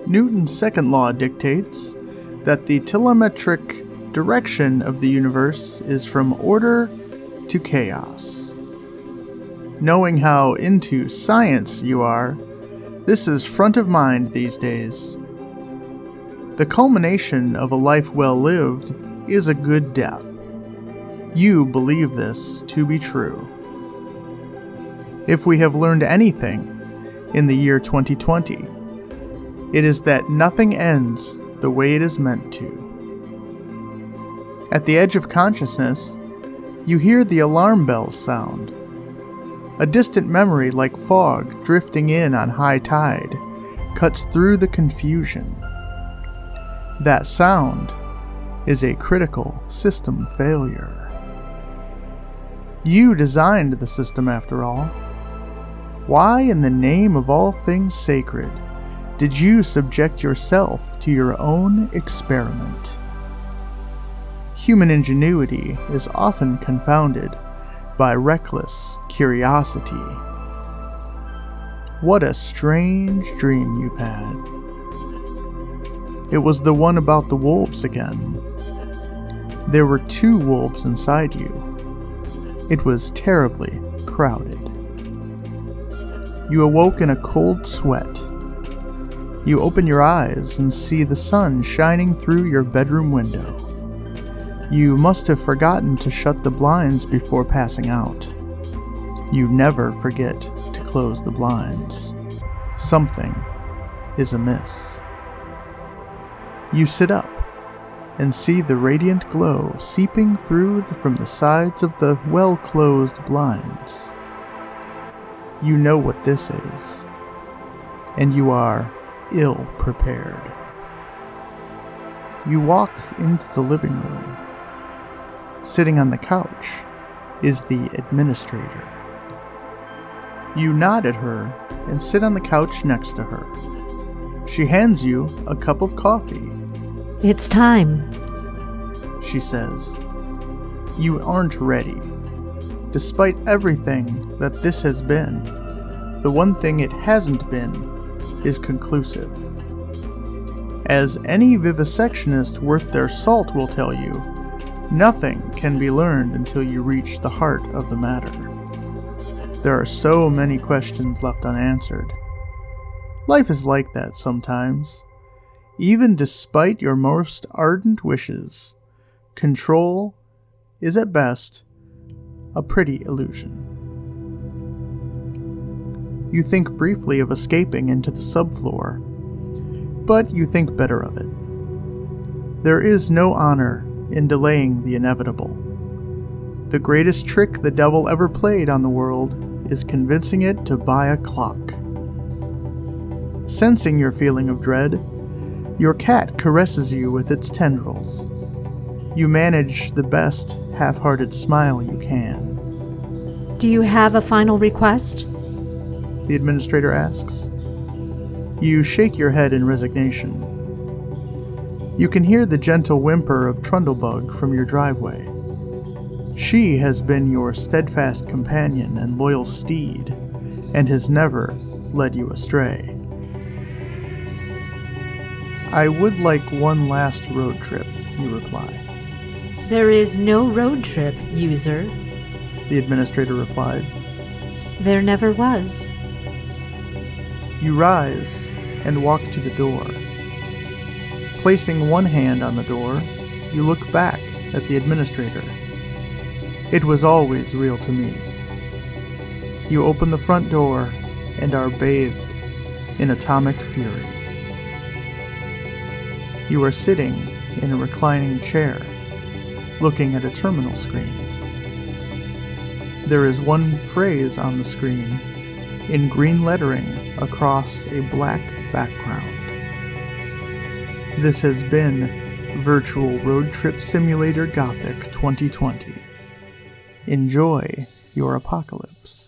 Newton's second law dictates that the telemetric direction of the universe is from order to chaos. Knowing how into science you are, this is front of mind these days. The culmination of a life well lived is a good death. You believe this to be true. If we have learned anything in the year 2020, it is that nothing ends the way it is meant to. At the edge of consciousness, you hear the alarm bells sound. A distant memory like fog drifting in on high tide cuts through the confusion. That sound is a critical system failure. You designed the system after all. Why in the name of all things sacred did you subject yourself to your own experiment? Human ingenuity is often confounded by reckless curiosity. What a strange dream you've had. It was the one about the wolves again. There were 2 wolves inside you. It was terribly crowded. You awoke in a cold sweat. You open your eyes and see the sun shining through your bedroom window. You must have forgotten to shut the blinds before passing out. You never forget to close the blinds. Something is amiss. You sit up and see the radiant glow seeping through from the sides of the well-closed blinds. You know what this is, and you are ill-prepared. You walk into the living room. Sitting on the couch is the administrator. You nod at her and sit on the couch next to her. She hands you a cup of coffee. It's time, she says. You aren't ready. Despite everything that this has been, the one thing it hasn't been is conclusive. As any vivisectionist worth their salt will tell you, nothing can be learned until you reach the heart of the matter. There are so many questions left unanswered. Life is like that sometimes. Even despite your most ardent wishes, control is at best a pretty illusion. You think briefly of escaping into the subfloor, but you think better of it. There is no honor in delaying the inevitable. The greatest trick the devil ever played on the world is convincing it to buy a clock. Sensing your feeling of dread, your cat caresses you with its tendrils. You manage the best half-hearted smile you can. Do you have a final request? The administrator asks. You shake your head in resignation. You can hear the gentle whimper of Trundlebug from your driveway. She has been your steadfast companion and loyal steed, and has never led you astray. I would like one last road trip, you reply. There is no road trip, user, the administrator replied. There never was. You rise and walk to the door. Placing one hand on the door, you look back at the administrator. It was always real to me. You open the front door and are bathed in atomic fury. You are sitting in a reclining chair, looking at a terminal screen. There is one phrase on the screen, in green lettering across a black background. This has been Virtual Road Trip Simulator Gothic 2020. Enjoy your apocalypse.